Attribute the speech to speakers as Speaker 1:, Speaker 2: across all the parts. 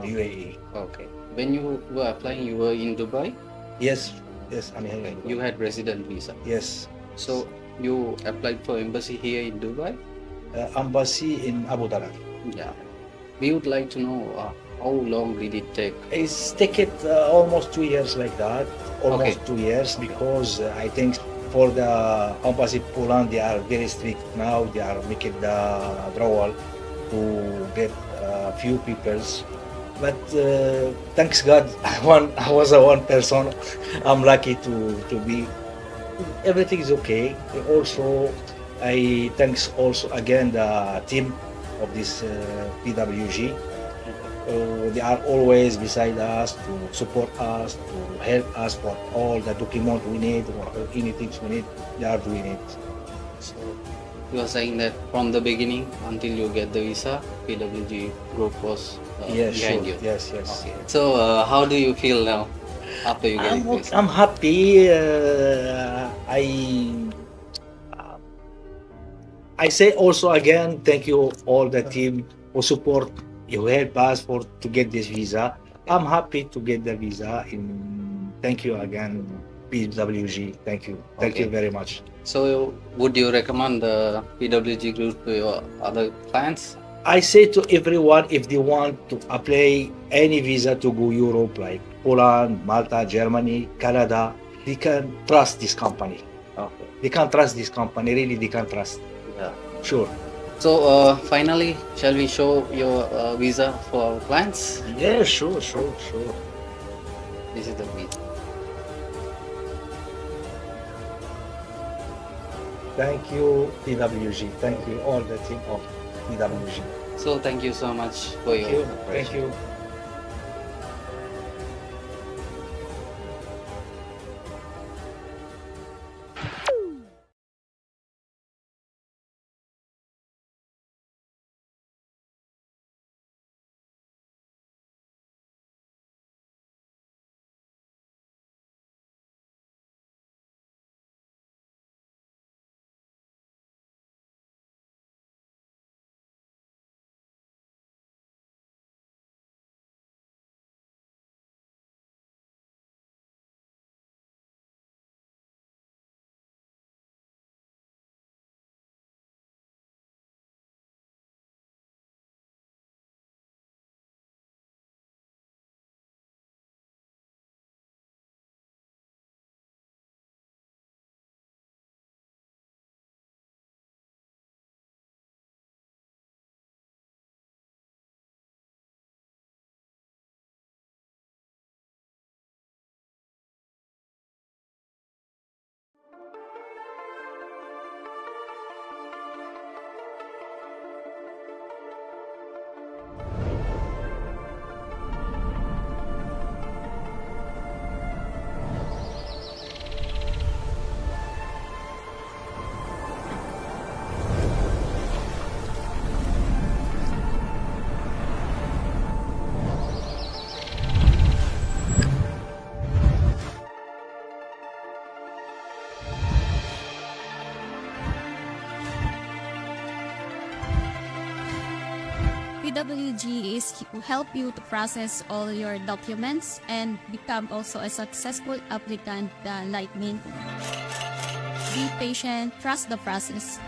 Speaker 1: UAE.
Speaker 2: Okay. When you were applying, you were in Dubai.
Speaker 1: Yes, yes, I'm here.
Speaker 2: Okay.
Speaker 1: in Dubai.
Speaker 2: You had resident visa.
Speaker 1: Yes.
Speaker 2: So you applied for embassy here in Dubai.
Speaker 1: Embassy in Abu Dhabi.
Speaker 2: Yeah. We would like to know how long did it take?
Speaker 1: It's taken almost 2 years like that. Almost
Speaker 2: Okay.
Speaker 1: 2 years because I think for the embassy Poland they are very strict now. They are making the withdrawal to get few peoples. But thanks God, I was a one person. I'm lucky to be. Everything is okay. Also, I thanks also again the team of this PWG. They are always beside us to support us, to help us for all the document we need or anything we need. They are doing it.
Speaker 2: So you are saying that from the beginning until you get the visa, PWG Group was
Speaker 1: Yes,
Speaker 2: behind
Speaker 1: sure.
Speaker 2: you.
Speaker 1: Yes, yes.
Speaker 2: Okay. So how do you feel now after you get it?
Speaker 1: I'm happy. I say also again, thank you all the team who support, you help us for to get this visa. I'm happy to get the visa. Thank you again, PWG. Thank you. Thank you
Speaker 2: Okay.
Speaker 1: very much.
Speaker 2: So would you recommend the PWG Group to your other clients?
Speaker 1: I say to everyone, if they want to apply any visa to go Europe, like Poland, Malta, Germany, Canada, they can trust this company.
Speaker 2: Okay.
Speaker 1: They can trust this company. Really, they can trust.
Speaker 2: Yeah.
Speaker 1: Sure.
Speaker 2: So finally, shall we show your visa for our clients?
Speaker 1: Yeah, sure.
Speaker 2: This is the visa.
Speaker 1: Thank you, PWG. Thank you, all the team of PWG.
Speaker 2: So thank you so much for
Speaker 1: Thank
Speaker 2: your
Speaker 1: you. Thank you.
Speaker 3: PWG is to help you to process all your documents and become also a successful applicant like me. Be patient, trust the process.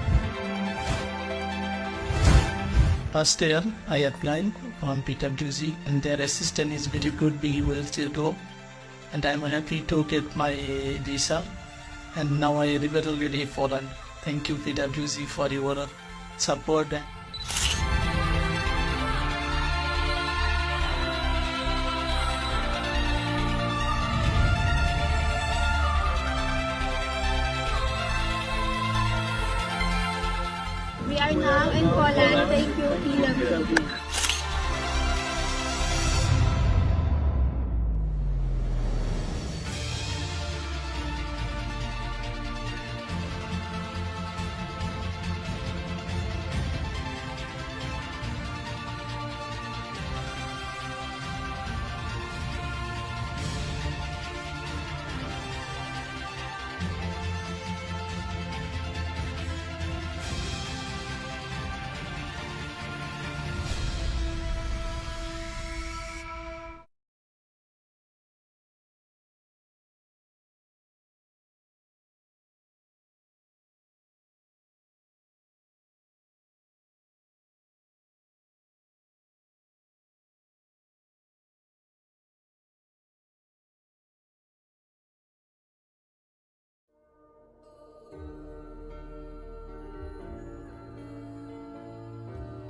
Speaker 4: Last year, I applied on PWG and their assistance is very good, we will still go. And I'm happy to get my visa. And now I really ready for that. Thank you PWG for your support.
Speaker 5: We are now in Poland. Thank you, PWG.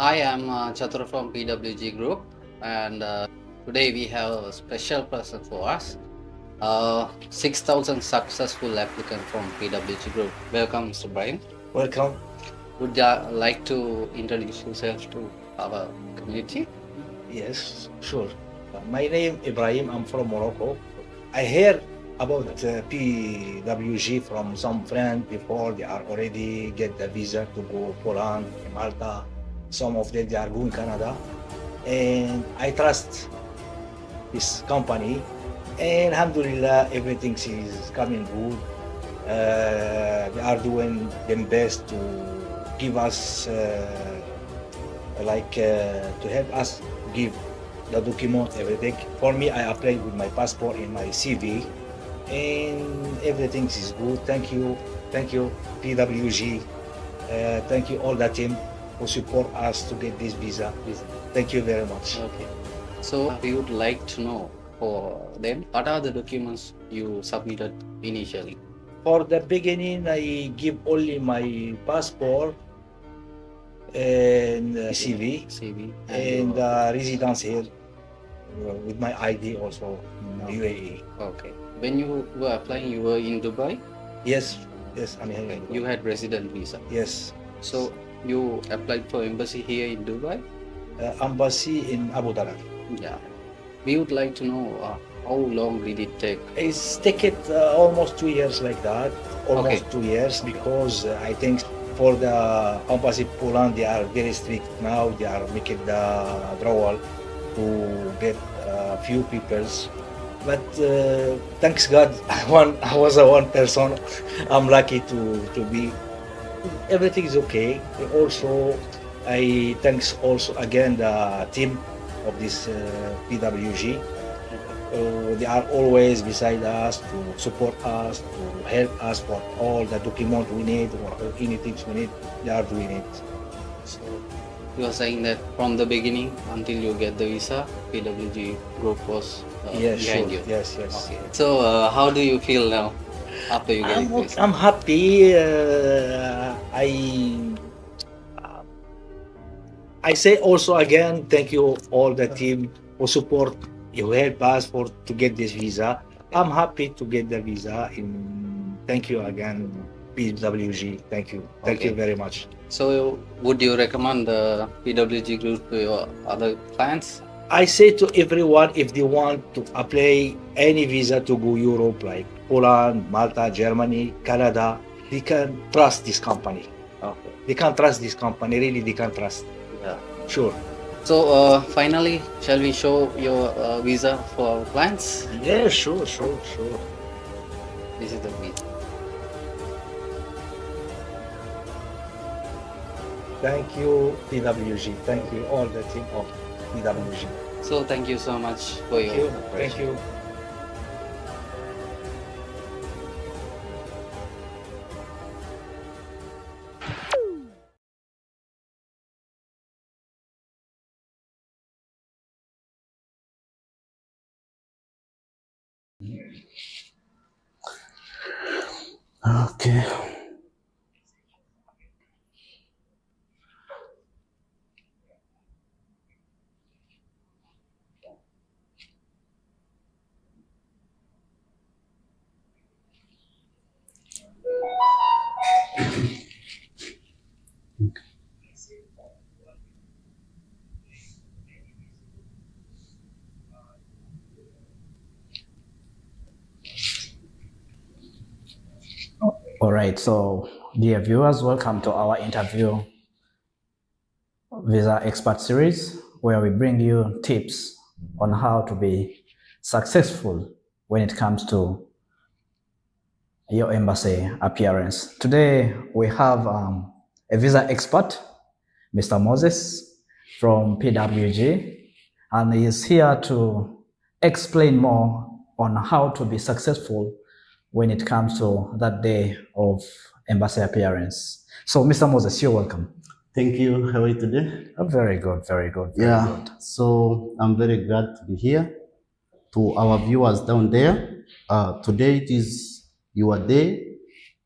Speaker 2: Hi, I'm Chatur from PWG Group, and today we have a special person for us. 6,000 successful applicants from PWG Group. Welcome, Mr. Brian.
Speaker 1: Welcome.
Speaker 2: Would you like to introduce yourself to our community?
Speaker 1: Yes, sure. My name Ibrahim. I'm from Morocco. I heard about PWG from some friends before. They are already get the visa to go Poland, Malta. Some of them they are going Canada, and I trust this company. And Alhamdulillah, everything is coming good. They are doing their best to give us to help us give the document, everything. For me, I applied with my passport and my CV, and everything is good. Thank you, PWG. Thank you all the team who support us to get this visa. Thank you very much.
Speaker 2: Okay. So we would like to know for them what are the documents you submitted initially.
Speaker 1: For the beginning, I give only my passport and CV
Speaker 2: CV
Speaker 1: and
Speaker 2: your-
Speaker 1: residence here with my ID also in UAE.
Speaker 2: Okay. When you were applying, you were in Dubai.
Speaker 1: Yes, I'm here.
Speaker 2: Okay. You had resident visa.
Speaker 1: Yes,
Speaker 2: So you applied for embassy here in Dubai.
Speaker 1: embassy in Abu Dhabi.
Speaker 2: Yeah. We would like to know how long did it take?
Speaker 1: It's taken almost 2 years like that. Almost
Speaker 2: Okay.
Speaker 1: 2 years because I think for the embassy Poland they are very strict now. They are making the withdrawal to get few peoples. But thanks God, I was a one person. I'm lucky to be. Everything is okay. Also, I thanks also again the team of this PWG. They are always beside us to support us, to help us for all the document we need or anything we need. They are doing it.
Speaker 2: So you are saying that from the beginning until you get the visa, PWG Group was
Speaker 1: Yes,
Speaker 2: behind
Speaker 1: sure.
Speaker 2: you.
Speaker 1: Yes.
Speaker 2: Okay. So how do you feel now after you get this?
Speaker 1: I'm happy. I say also again, thank you all the team who support, you help us to get this visa. I'm happy to get the visa. Thank you again, PWG. Thank you. Thank you
Speaker 2: Okay.
Speaker 1: very much.
Speaker 2: So would you recommend the PWG Group to your other clients?
Speaker 1: I say to everyone, if they want to apply any visa to go Europe, like Poland, Malta, Germany, Canada, they can trust this company.
Speaker 2: Okay.
Speaker 1: They can trust this company. Really, they can trust.
Speaker 2: Yeah.
Speaker 1: Sure.
Speaker 2: So finally, shall we show your visa for our clients?
Speaker 1: Yeah, sure.
Speaker 2: This is the visa.
Speaker 1: Thank you, PWG. Thank you, all the team of PWG.
Speaker 2: So thank you so much for
Speaker 1: Thank
Speaker 2: your
Speaker 1: you. Thank you.
Speaker 6: Okay. All right, so dear viewers, welcome to our interview visa expert series, where we bring you tips on how to be successful when it comes to your embassy appearance. Today we have a visa expert, Mr. Moses from PWG, and he is here to explain more on how to be successful when it comes to that day of embassy appearance. So, Mr. Moses, you're welcome.
Speaker 7: Thank you. How are you today?
Speaker 6: Oh, very good, very good, very
Speaker 7: Yeah.
Speaker 6: good.
Speaker 7: So I'm very glad to be here. To our viewers down there, today it is your day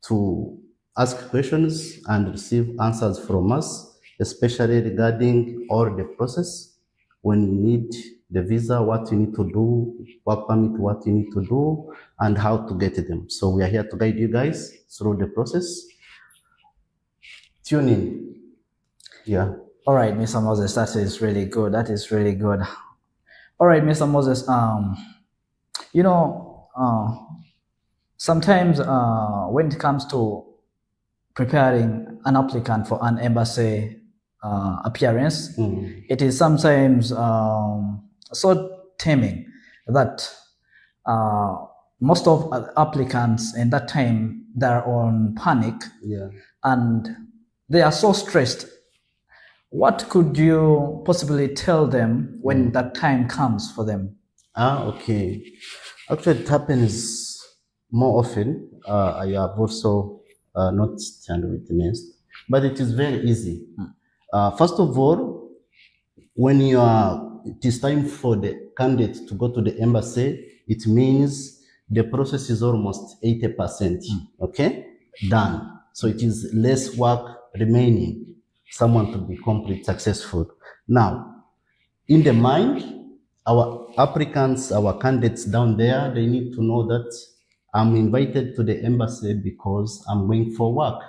Speaker 7: to ask questions and receive answers from us. especially regarding all the process. When you need the visa, what you need to do, work permit, what you need to do, and how to get them. So we are here to guide you guys through the process. Tune in. Yeah.
Speaker 6: All right, Mr. Moses, that is really good. That is really good. All right, Mr. Moses, you know, sometimes when it comes to preparing an applicant for an embassy appearance, it is sometimes so taming that most of applicants in that time, they're on panic, and they are so stressed. What could you possibly tell them when that time comes for them?
Speaker 7: Okay. Actually, it happens more often. I have also not stand witnessed, but it is very easy. First of all, when it is time for the candidate to go to the embassy, it means the process is almost 80%, okay, done. So it is less work remaining, someone to be complete successful. Now, in the mind, our applicants, our candidates down there, they need to know that I'm invited to the embassy because I'm going for work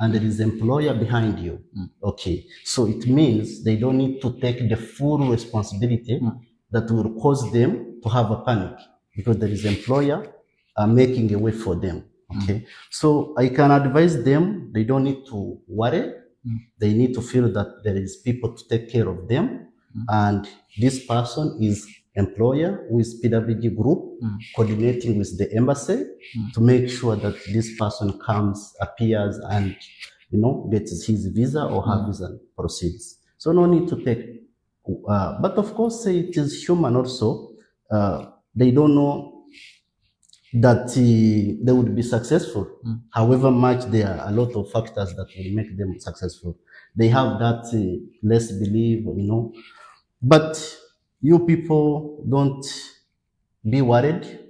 Speaker 7: and there is employer behind you. Okay, so it means they don't need to take the full responsibility that will cause them to have a panic because there is employer making a way for them. Okay, so I can advise them, they don't need to worry. They need to feel that there is people to take care of them. And this person is employer with PWG Group, coordinating with the embassy to make sure that this person comes, appears, and gets his visa or her visa proceeds. So no need to take. But of course, it is human also. They don't know that they would be successful. However much there are a lot of factors that will make them successful. They have that less belief, But you people don't be worried.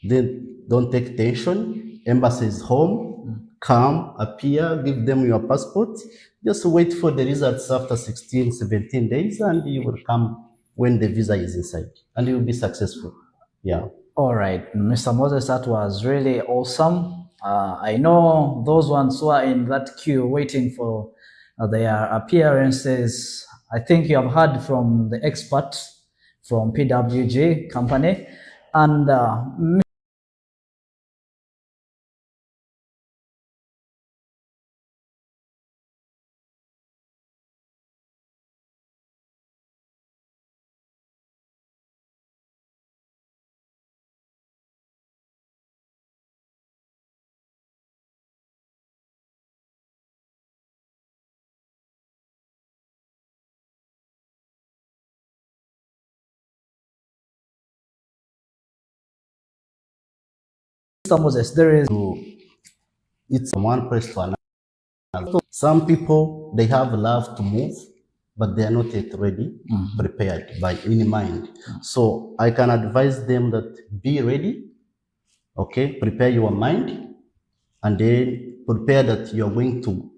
Speaker 7: Then don't take tension. Embassy is home. Come, appear, give them your passport. Just wait for the results after 16, 17 days, and you will come when the visa is inside, and you will be successful. Yeah.
Speaker 6: All right, Mr. Moses, that was really awesome. I know those ones who are in that queue waiting for their appearances. I think you have heard from the expert from PWG company, and Mr. Moses, there is
Speaker 7: It's from one place to another. Some people, they have love to move, but they are not yet ready, prepared in mind. So I can advise them that be ready, okay? Prepare your mind, and then prepare that you are going to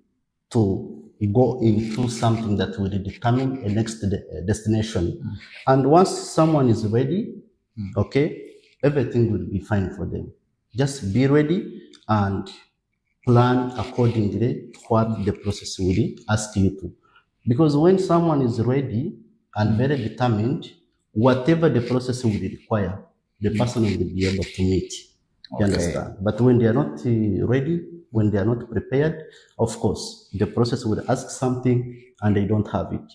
Speaker 7: go into something that will determine a next destination. And once someone is ready, okay, everything will be fine for them. Just be ready and plan accordingly to what the process will ask you to. Because when someone is ready and very determined, whatever the process will require, the person will be able to meet. You understand? But when they are not ready, when they are not prepared, of course, the process will ask something and they don't have it.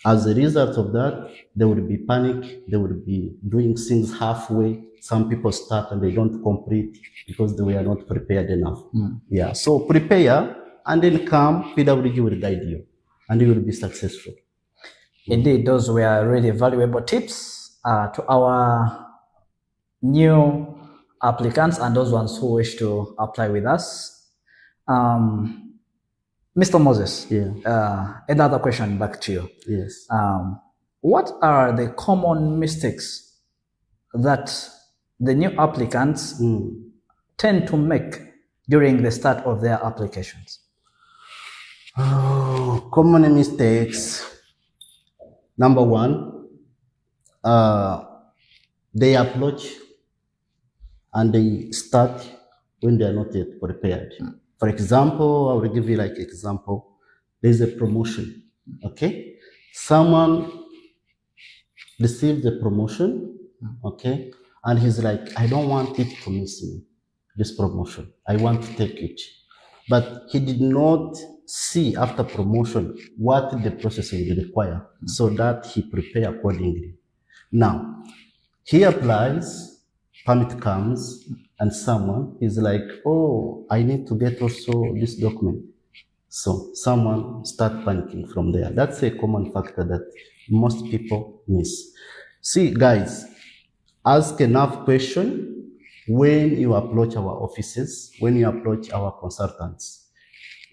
Speaker 7: As a result of that, there will be panic, they will be doing things halfway. Some people start and they don't complete because they were not prepared enough. Yeah, so prepare and then come, PWG will guide you and you will be successful.
Speaker 6: Indeed, those were really valuable tips to our new applicants and those ones who wish to apply with us. Mr. Moses, another question back to you.
Speaker 7: Yes.
Speaker 6: What are the common mistakes that the new applicants tend to make during the start of their applications?
Speaker 7: Oh, common mistakes. Number one, they approach and they start when they are not yet prepared. For example, I will give you like example. There's a promotion, okay? Someone receives the promotion, okay? And he's like, I don't want it to miss me, this promotion. I want to take it. But he did not see after promotion what the process will require so that he prepare accordingly. Now, he applies, permit comes, and someone is like, oh, I need to get also this document. So someone start panicking from there. That's a common factor that most people miss. See, guys, ask enough question when you approach our offices, when you approach our consultants.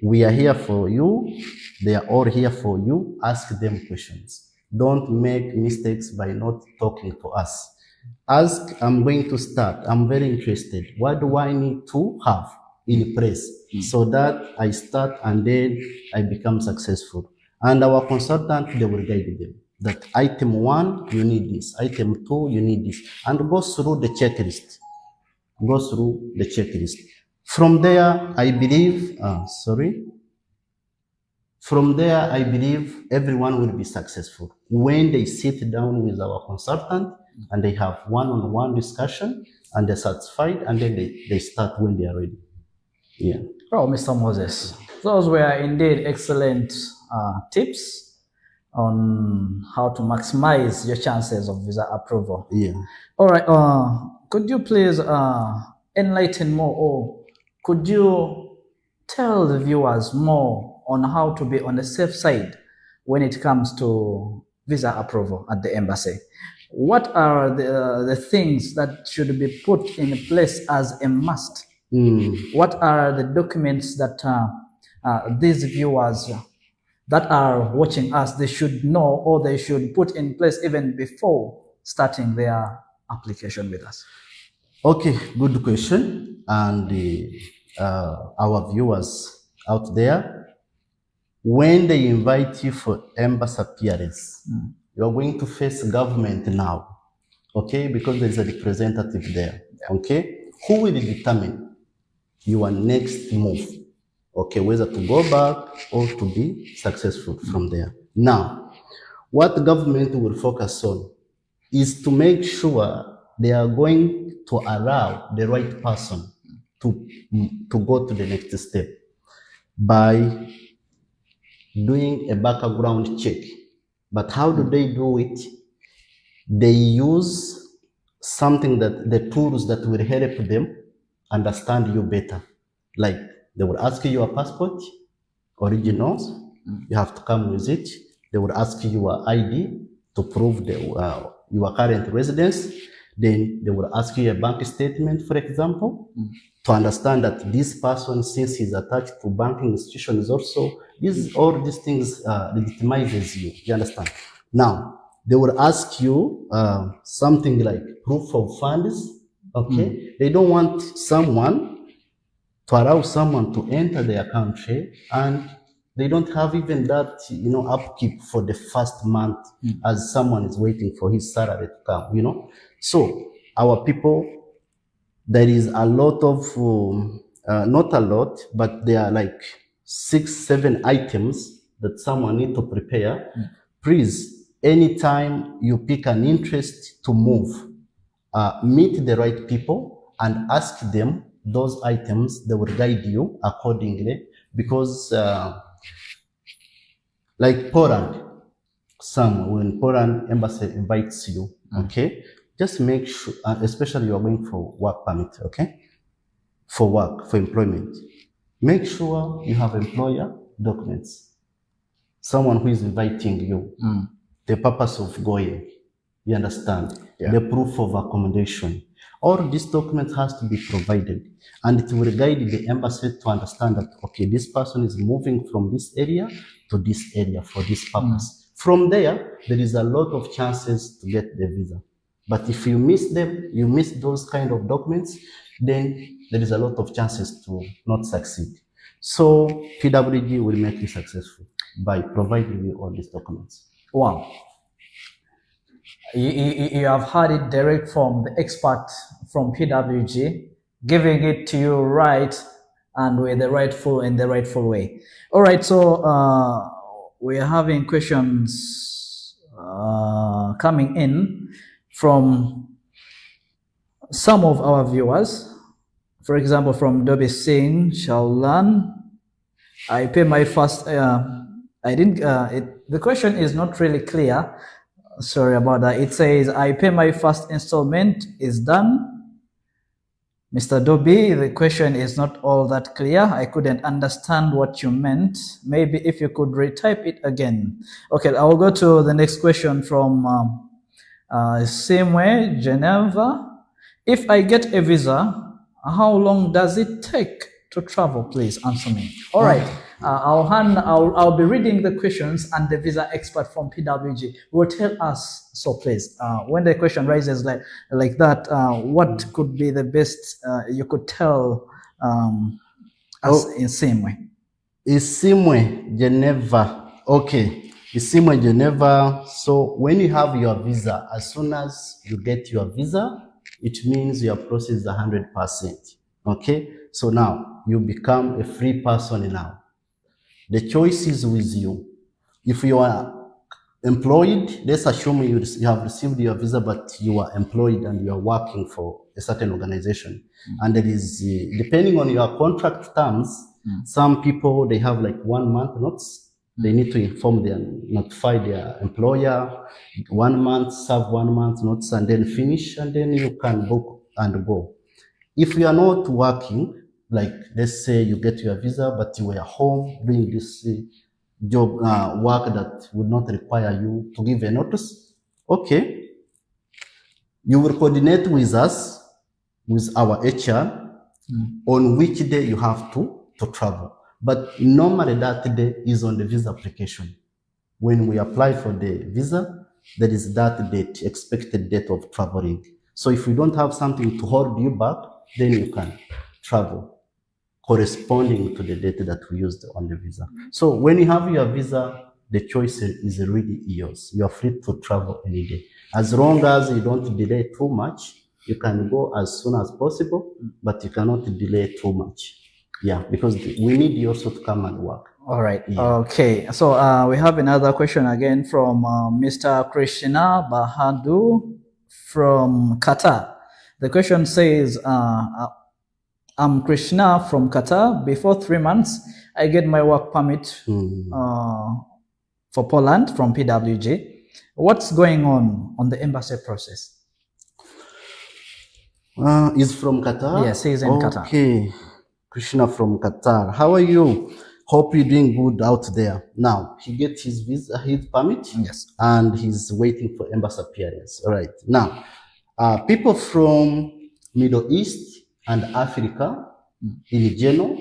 Speaker 7: We are here for you. They are all here for you. Ask them questions. Don't make mistakes by not talking to us. Ask, I'm going to start. I'm very interested. What do I need to have in place so that I start and then I become successful? And our consultant, they will guide them. That item 1, you need this. Item 2, you need this. And go through the checklist. Go through the checklist. From there, I believe, From there, I believe everyone will be successful when they sit down with our consultant and they have one-on-one discussion and they're satisfied and then they start when they are ready. Yeah.
Speaker 6: Oh, Mr. Moses, those were indeed excellent tips on how to maximize your chances of visa approval.
Speaker 7: Yeah.
Speaker 6: All right. Could you please enlighten more, or could you tell the viewers more on how to be on the safe side when it comes to visa approval at the embassy? What are the things that should be put in place as a must? What are the documents that these viewers that are watching us, they should know or they should put in place even before starting their application with us?
Speaker 7: Okay, good question. And our viewers out there, when they invite you for embassy appearance, you are going to face government now, okay? Because there's a representative there, okay? Who will determine your next move, okay? Whether to go back or to be successful from there. Now, what the government will focus on is to make sure they are going to allow the right person to go to the next step by doing a background check. But how do they do it? They use something that the tools that will help them understand you better. Like they will ask you your passport, originals, you have to come with it. They will ask you your ID to prove your current residence. Then they will ask you a bank statement, for example, to understand that this person, since he's attached to banking institutions also, all these things legitimizes you. You understand? Now, they will ask you something like proof of funds. Okay? They don't want someone to allow someone to enter their country and they don't have even that, upkeep for the first month as someone is waiting for his salary to come, So our people, there is a lot of, not a lot, but there are like 6-7 items that someone need to prepare. Please, anytime you pick an interest to move, meet the right people and ask them those items. They will guide you accordingly because like Poland, when Poland embassy invites you, okay, just make sure, especially you are going for work permit, okay, for work, for employment, make sure you have employer documents, someone who is inviting you, the purpose of going, you understand, the proof of accommodation. All these documents has to be provided and it will guide the embassy to understand that, okay, this person is moving from this area to this area for this purpose. From there is a lot of chances to get the visa. But if you miss them, you miss those kind of documents, then there is a lot of chances to not succeed. So PWG will make you successful by providing you all these documents.
Speaker 6: Wow. You have heard it direct from the expert from PWG, giving it to you right and with the rightful way. All right, so we are having questions coming in from some of our viewers. For example, from Dobby Singh Shaolan, I pay my first. The question is not really clear. Sorry about that. It says, I pay my first installment is done. Mr. Dobby, the question is not all that clear. I couldn't understand what you meant. Maybe if you could retype it again. Okay, I'll go to the next question from Simwe, Geneva. If I get a visa, how long does it take to travel? Please answer me. All right. I'll be reading the questions, and the visa expert from PWG will tell us. So please, when the question rises like that, what could be the best you could tell us in same way?
Speaker 7: Isimwe, Geneva. Okay. Isimwe, Geneva. So when you have your visa, as soon as you get your visa, it means your process is 100%. Okay. So now you become a free person now. The choice is with you. If you are employed, let's assume you have received your visa, but you are employed and you are working for a certain organization. And there is, depending on your contract terms, some people, they have like 1 month notice. They need to notify their employer, 1 month, serve 1 month notice, and then finish, and then you can book and go. If you are not working, like let's say you get your visa, but you were home doing this job work that would not require you to give a notice, okay, you will coordinate with us, with our HR, on which day you have to travel. But normally that day is on the visa application. When we apply for the visa, there is that date, expected date of traveling. So if you don't have something to hold you back, then you can travel corresponding to the date that we used on the visa. So when you have your visa, the choice is really yours. You are free to travel any day. As long as you don't delay too much, you can go as soon as possible, but you cannot delay too much. Yeah, because we need you also to come and work.
Speaker 6: All right.
Speaker 7: Yeah.
Speaker 6: Okay. So we have another question again from Mr. Krishna Bahadu from Qatar. The question says, I'm Krishna from Qatar. Before 3 months, I get my work permit for Poland from PWG. What's going on the embassy process?
Speaker 7: Is from Qatar?
Speaker 6: Yes, he's in Qatar.
Speaker 7: Okay. Krishna from Qatar. How are you? Hope you're doing good out there. Now, he gets his visa, his permit.
Speaker 6: Yes.
Speaker 7: And he's waiting for embassy appearance. All right. Now, people from Middle East and Africa, in general,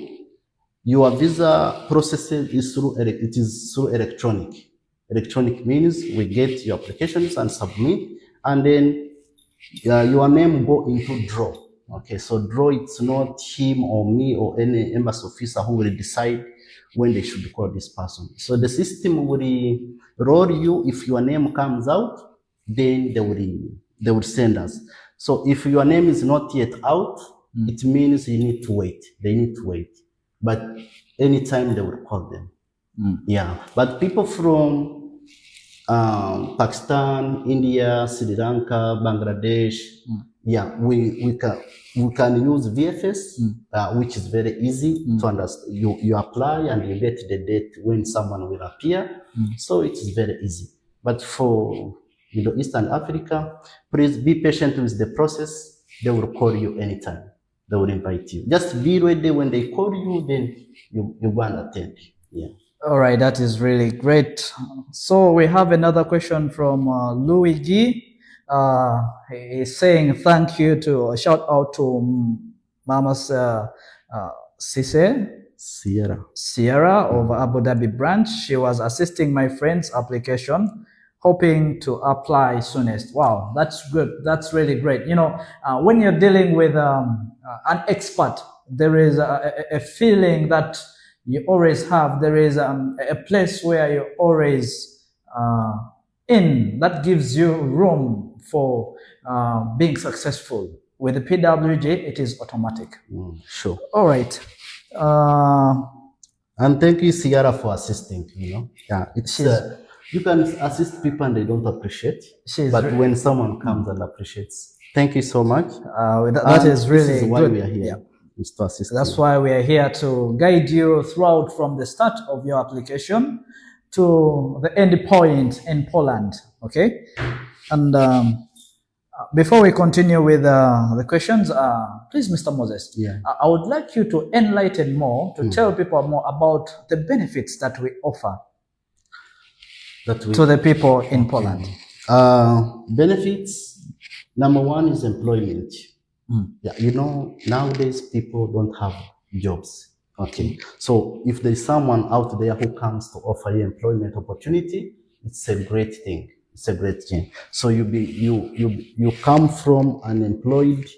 Speaker 7: your visa process is through electronic. Electronic means we get your applications and submit, and then your name go into draw. Okay, so draw, it's not him or me or any embassy officer who will decide when they should call this person. So the system will roll you. If your name comes out, then they will send us. So if your name is not yet out, it means you need to wait. They need to wait. But anytime they will call them. Yeah. But people from Pakistan, India, Sri Lanka, Bangladesh, yeah, we can use VFS, which is very easy to understand. You apply and you get the date when someone will appear. So it is very easy. But for Middle East and Africa, please be patient with the process. They will call you anytime. They will invite you. Just be ready. When they call you, then you go and attend. Yeah.
Speaker 6: All right, that is really great. So we have another question from Luigi. He's saying thank you to shout out to Mama's Sierra of Abu Dhabi branch. She was assisting my friend's application, hoping to apply soonest. Wow, that's good. That's really great. You know, when you're dealing with an expert, there is a feeling that you always have, there is a place where you always in that gives you room for being successful. With the PWG, it is automatic.
Speaker 7: Sure.
Speaker 6: All right.
Speaker 7: And thank you, Sierra, for assisting. Yeah, it's you can assist people and they don't appreciate, but when someone comes and appreciates, thank you so much.
Speaker 6: That is really
Speaker 7: this is why
Speaker 6: good.
Speaker 7: we are here. Is to assist
Speaker 6: That's
Speaker 7: you.
Speaker 6: why we are here to guide you throughout from the start of your application to the end point in Poland. Okay, and before we continue with the questions, please, Mr. Moses,
Speaker 7: Yeah.
Speaker 6: I would like you to enlighten more, to tell people more about the benefits that we offer to the people in Poland.
Speaker 7: Benefits, number one is employment. Yeah, nowadays people don't have jobs. Okay, so if there's someone out there who comes to offer you employment opportunity, it's a great thing. It's a great thing. So you come from an employed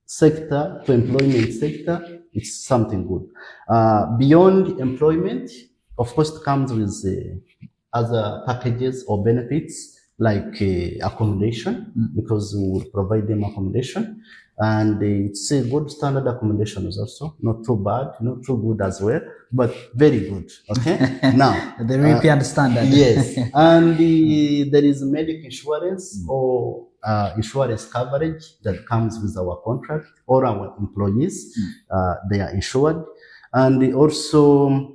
Speaker 7: sector to employment sector. It's something good. Beyond employment, of course, it comes with other packages or benefits like accommodation, because we will provide them accommodation, and it's a good standard accommodation is also not too bad, not too good as well, but very good. Okay, now
Speaker 6: the European standard.
Speaker 7: Yes, and there is medical insurance or insurance coverage that comes with our contract, or our employees, they are insured, and also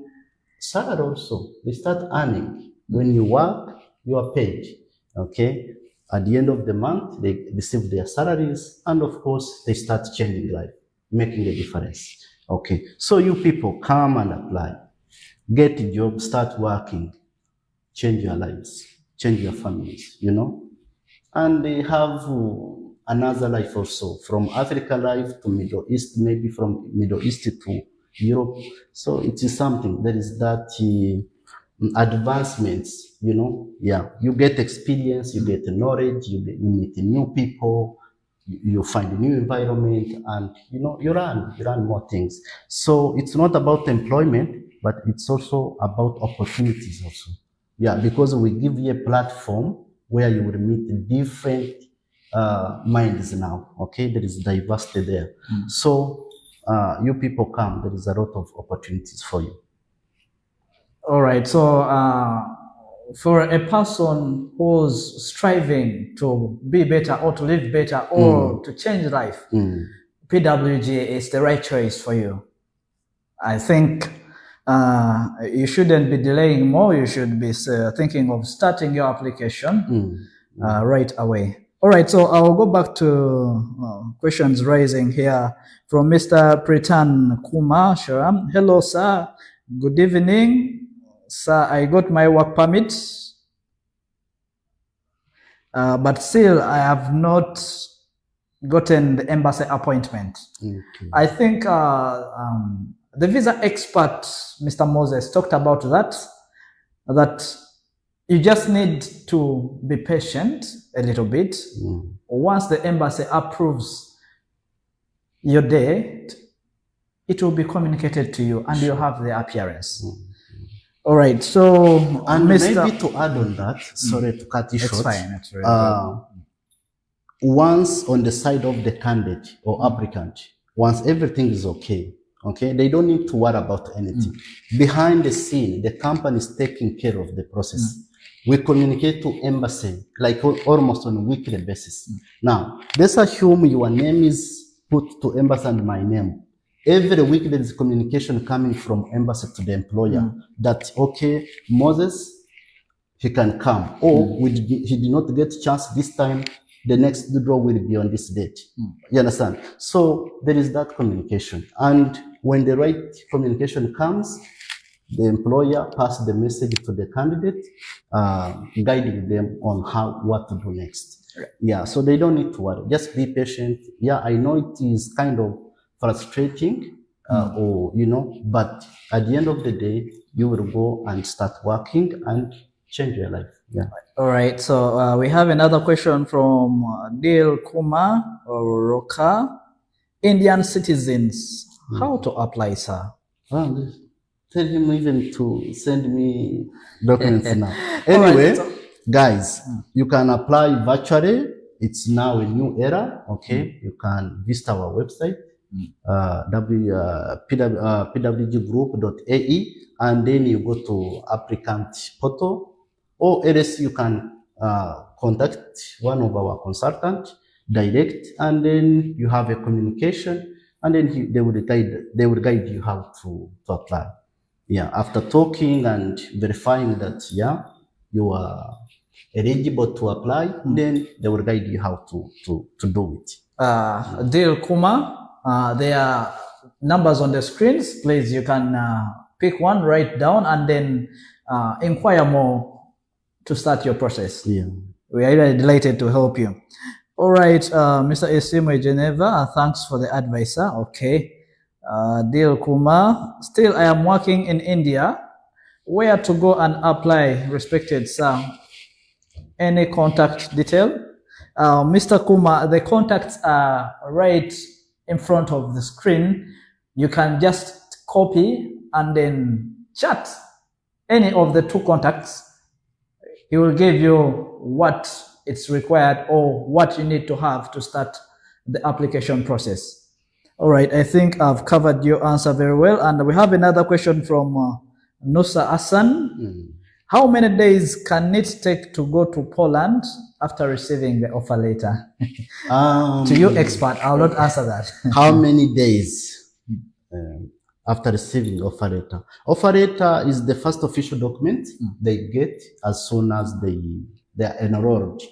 Speaker 7: salary. Also, they start earning when you work, you are paid. Okay, at the end of the month, they receive their salaries, and of course, they start changing life, making a difference. Okay, so you people come and apply, get a job, start working, change your lives, change your families, and they have another life also, from Africa life to Middle East, maybe from Middle East to Europe. So it is something, there is that advancements, yeah, you get experience, you get knowledge, you meet new people, you find a new environment, and you learn more things. So it's not about employment, but it's also about opportunities also. Yeah, because we give you a platform where you will meet different minds now. Okay, there is diversity there. So you people come, there is a lot of opportunities for you.
Speaker 6: All right. So for a person who's striving to be better or to live better or to change life, PWG is the right choice for you. I think you shouldn't be delaying more. You should be thinking of starting your application right away. All right. So I'll go back to questions rising here from Mr. Pritan Kumar Sharam. Hello, sir. Good evening. Sir, I got my work permit, but still I have not gotten the embassy appointment.
Speaker 7: Okay.
Speaker 6: I think the visa expert, Mr. Moses, talked about that you just need to be patient a little bit. Once the embassy approves your date, it will be communicated to you and you have the appearance. All right, so
Speaker 7: and maybe to add on that, sorry to cut you short.
Speaker 6: It's fine. It's really
Speaker 7: once on the side of the candidate or applicant, once everything is okay, they don't need to worry about anything. Behind the scene, the company is taking care of the process. We communicate to embassy like almost on a weekly basis. Now, let's assume your name is put to embassy and my name. Every week there is communication coming from embassy to the employer that, okay, Moses, he can come. Or he did not get a chance this time, the next draw will be on this date. You understand? So there is that communication. And when the right communication comes, the employer passes the message to the candidate, guiding them on what to do next. Yeah, so they don't need to worry. Just be patient. Yeah, I know it is kind of frustrating, but at the end of the day, you will go and start working and change your life. Yeah.
Speaker 6: All right. So we have another question from Dil Kumar or Roka. Indian citizens, how to apply, sir?
Speaker 7: Thank tell him even to send me documents now.
Speaker 6: All right,
Speaker 7: Anyway,
Speaker 6: so-
Speaker 7: guys, you can apply virtually. It's now a new era. Okay, you can visit our website, PWGgroup.ae, and then you go to applicant portal, or else you can contact one of our consultants direct, and then you have a communication, and then they will guide you how to apply. Yeah, after talking and verifying that you are eligible to apply, then they will guide you how to do it.
Speaker 6: Dear Kuma, there are numbers on the screens. Please, you can pick one, write down, and then inquire more to start your process.
Speaker 7: Yeah.
Speaker 6: We are really delighted to help you. All right, Mr. Esimo Geneva, thanks for the advice, sir. Okay. Dear Kuma, still I am working in India. Where to go and apply, respected sir? Any contact detail? Mr. Kuma, the contacts are right in front of the screen. You can just copy and then chat any of the two contacts. He will give you what it's required or what you need to have to start the application process. All right, I think I've covered your answer very well. And we have another question from Nusa Hassan. How many days can it take to go to Poland after receiving the offer letter? To you, expert, I will not answer that.
Speaker 7: How many days after receiving offer letter? Offer letter is the first official document they get as soon as they are enrolled.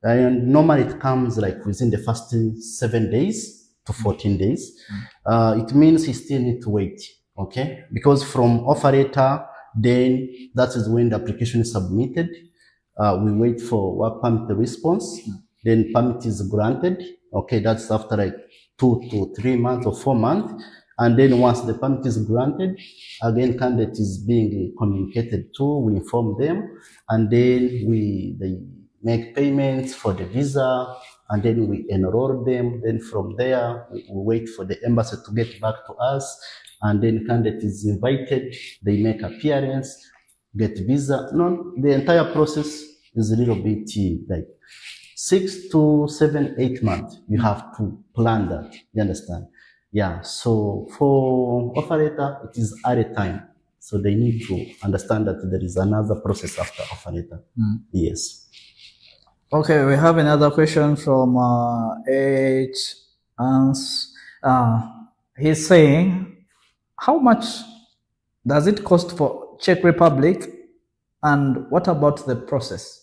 Speaker 7: And normally it comes like within the first 7 days to 14 days. It means he still need to wait, okay? Because from offer letter, then that is when the application is submitted. We wait for work permit response, then permit is granted. Okay, that's after like 2 to 3 months or 4 months. And then once the permit is granted, again, candidate is being communicated to, we inform them, and then they make payments for the visa, and then we enroll them. Then from there, we wait for the embassy to get back to us, and then candidate is invited, they make appearance, get visa. No, the entire process is a little bit like 6 to 7, 8 months. You have to plan that, you understand? Yeah, so for offer letter, it is at a time. So they need to understand that there is another process after offer letter. Yes.
Speaker 6: Okay, we have another question from H. Ans. He's saying, how much does it cost for Czech Republic, and what about the process?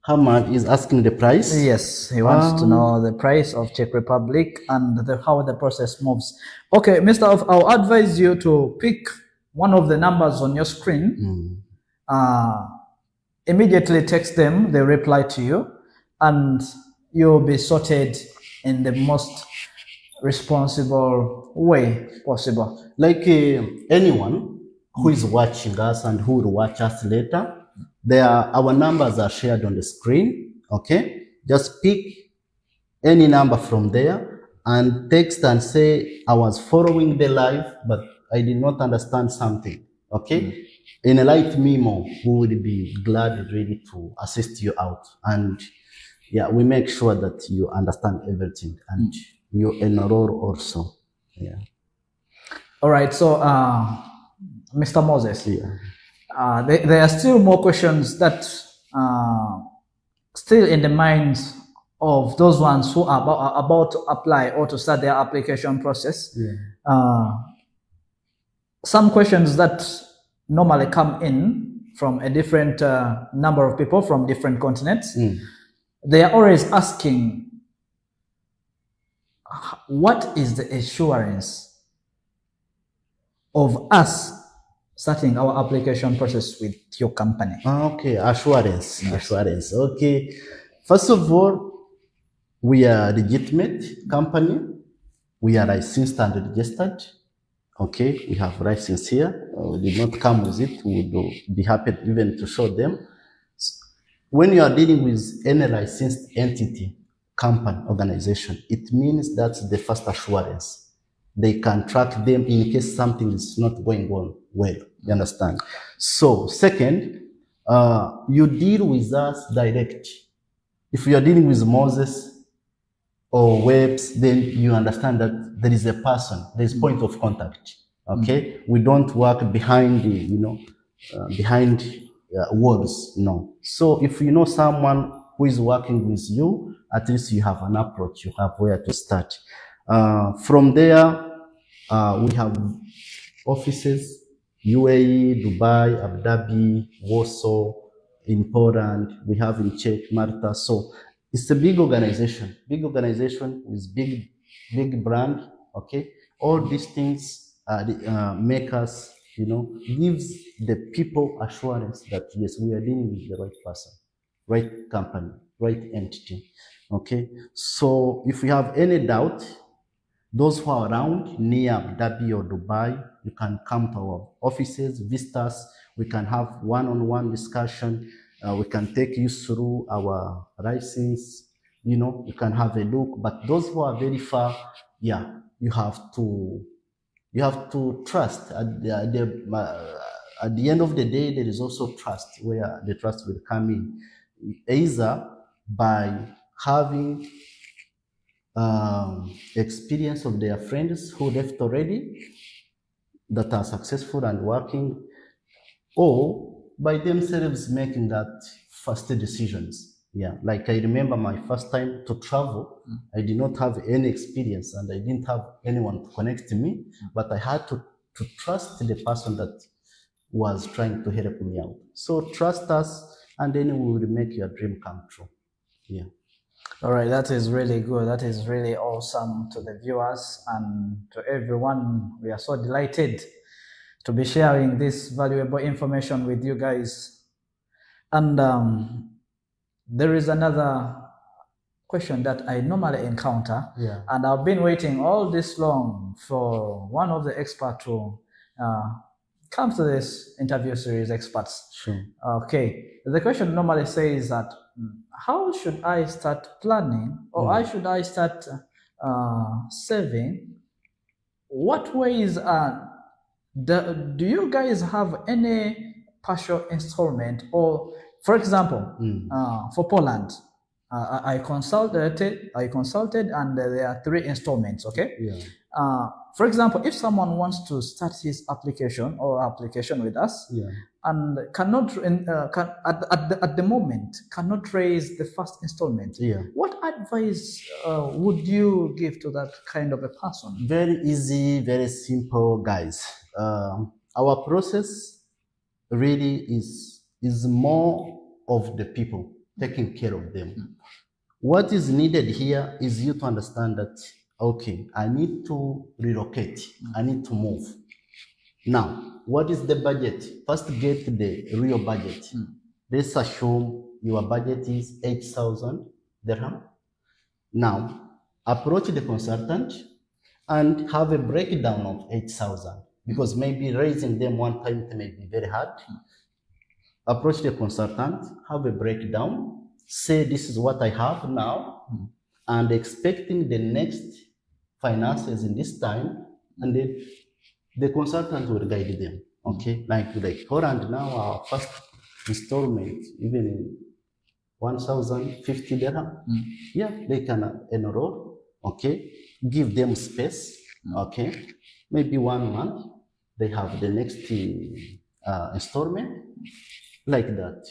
Speaker 7: How much is asking the price?
Speaker 6: Yes, he wants to know the price of Czech Republic and how the process moves. Okay, Mr. I'll advise you to pick one of the numbers on your screen. Immediately text them, they reply to you, and you'll be sorted in the most responsible way possible.
Speaker 7: Like anyone who is watching us and who will watch us later, our numbers are shared on the screen. Okay, just pick any number from there and text and say, I was following the live, but I did not understand something. Okay, in a light memo, we would be glad and ready to assist you out. And yeah, we make sure that you understand everything and you enroll also. Yeah.
Speaker 6: All right, so Mr. Moses.
Speaker 7: Yeah.
Speaker 6: There are still more questions that still in the minds of those ones who are about to apply or to start their application process.
Speaker 7: Yeah.
Speaker 6: Some questions that normally come in from a different number of people from different continents. They are always asking, what is the assurance of us starting our application process with your company?
Speaker 7: Okay, assurance. Assurance. Okay. First of all, we are a legitimate company. We are licensed and registered. Okay, we have license here. We did not come with it. We would be happy even to show them. When you are dealing with any licensed entity, company, organization, it means that's the first assurance. they can track them in case something is not going on well. You understand? So, second, you deal with us direct. If you are dealing with Moses or Webs, then you understand that there is a person, there is point of contact. Okay, we don't work behind the, behind walls. No. So if you know someone who is working with you, at least you have an approach. You have where to start. From there, we have offices: UAE, Dubai, Abu Dhabi, Warsaw, in Poland. We have in Czech, Malta. So it's a big organization with big brand. Okay, all these things make us, gives the people assurance that yes, we are dealing with the right person, right company, right entity. Okay, so if you have any doubt, those who are around near Abu Dhabi or Dubai, you can come to our offices, visit us. We can have one-on-one discussion. We can take you through our license. You can have a look. But those who are very far, yeah, you have to trust. At the end of the day, there is also trust, where the trust will come in, either by having experience of their friends who left already that are successful and working, or by themselves making that first decisions. Yeah, like I remember my first time to travel, I did not have any experience and I didn't have anyone to connect me, but I had to trust the person that was trying to help me out. So trust us, and then we will make your dream come true. Yeah.
Speaker 6: All right, that is really good. That is really awesome to the viewers and to everyone. We are so delighted to be sharing this valuable information with you guys. And there is another question that I normally encounter, and I've been waiting all this long for one of the experts to come to this interview series, experts.
Speaker 7: Sure.
Speaker 6: Okay, the question normally says that, how should I start planning, or how should I start saving? What ways do you guys have any partial installment? Or, for example, for Poland, I consulted, and there are 3 installments. Okay.
Speaker 7: Yeah.
Speaker 6: For example, if someone wants to start his application with us, and cannot at the moment cannot raise the first installment, what advice would you give to that kind of a person?
Speaker 7: Very easy, very simple, guys. Our process really is more of the people, taking care of them. What is needed here is you to understand that, okay, I need to relocate, I need to move. Now, what is the budget? First, get the real budget. Let's assume your budget is 8,000 dirham. Now, approach the consultant and have a breakdown of 8,000, because maybe raising them one time may be very hard. Approach the consultant, have a breakdown, say this is what I have now, and expecting the next finances in this time, and then the consultant will guide them. Okay, like Poland now, our first installment, even 1,050 dirham. Yeah, they can enroll. Okay, give them space. Okay, maybe 1 month, they have the next installment, like that.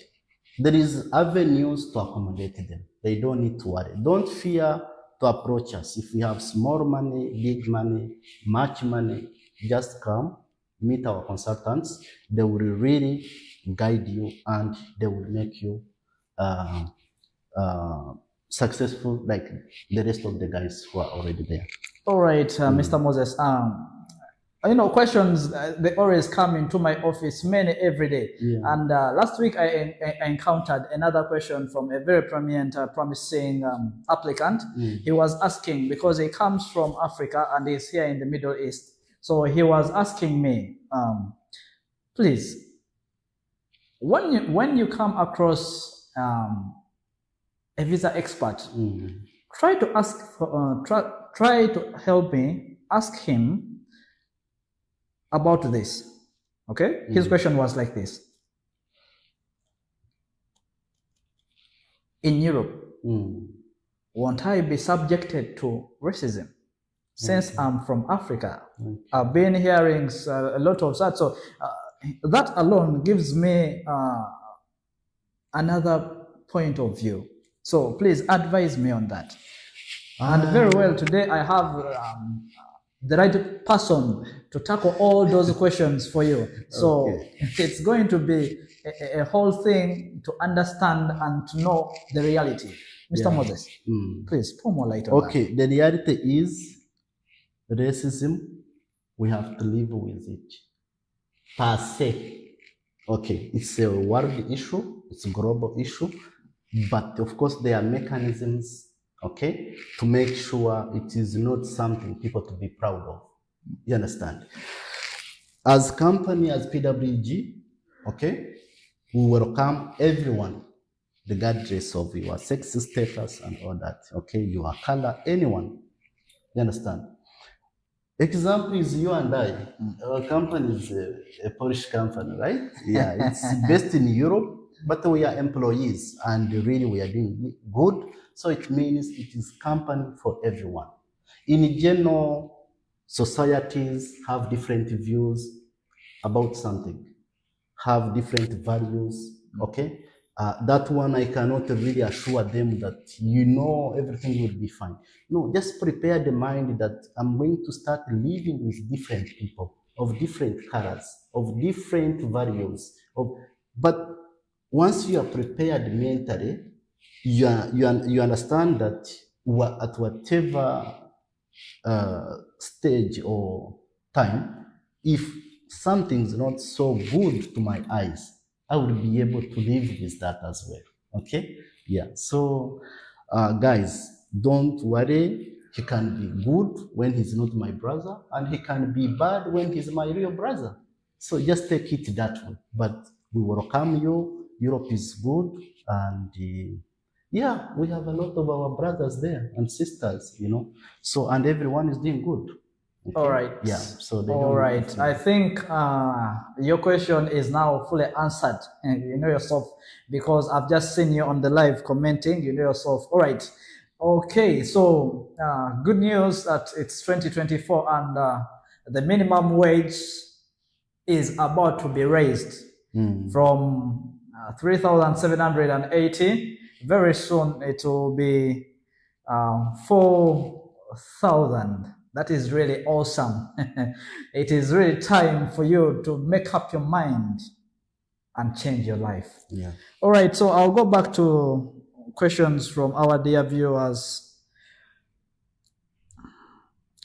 Speaker 7: There is avenues to accommodate them. They don't need to worry. Don't fear to approach us. If you have small money, big money, much money, just come, meet our consultants. They will really guide you, and they will make you successful like the rest of the guys who are already there.
Speaker 6: All right, Mr. Moses. Questions, they always come into my office, many every day. And last week I encountered another question from a very prominent, promising applicant. He was asking, because he comes from Africa and is here in the Middle East. So he was asking me, please, when you come across a visa expert, try to help me asked him about this. Okay, his question was like this: in Europe, won't I be subjected to racism? Since I'm from Africa, I've been hearing a lot of that. So that alone gives me another point of view. So please advise me on that. And very well, today I have the right person to tackle all those questions for you. So it's going to be a whole thing to understand and to know the reality. Mr. Moses, please pour more light on that.
Speaker 7: Okay, the reality is racism, we have to live with it per se. Okay, it's a world issue, it's a global issue, but of course there are mechanisms, okay, to make sure it is not something people to be proud of. You understand? As company, as PWG, okay, we welcome everyone, regardless of your sex status and all that, okay, your color, anyone. You understand? Example is you and I. Our company is a Polish company, right? Yeah, it's based in Europe, but we are employees and really we are doing good. So it means it is company for everyone. In general, societies have different views about something, have different values, okay? That one I cannot really assure them that everything will be fine. No, just prepare the mind that I'm going to start living with different people of different colors, of different values. But once you are prepared mentally, you understand that at whatever stage or time, if something's not so good to my eyes, I will be able to live with that as well. Okay? Yeah. So, guys, don't worry. He can be good when he's not my brother, and he can be bad when he's my real brother. So just take it that way. But we welcome you. Europe is good, and yeah, we have a lot of our brothers there and sisters, So, and everyone is doing good. Okay?
Speaker 6: All right.
Speaker 7: Yeah. So they
Speaker 6: all right. I think your question is now fully answered. And you know yourself, because I've just seen you on the live commenting. You know yourself. All right. Okay. So good news that it's 2024 and the minimum wage is about to be raised from 3,780. Very soon it will be 4,000. That is really awesome. It is really time for you to make up your mind and change your life.
Speaker 7: Yeah.
Speaker 6: All right, so I'll go back to questions from our dear viewers.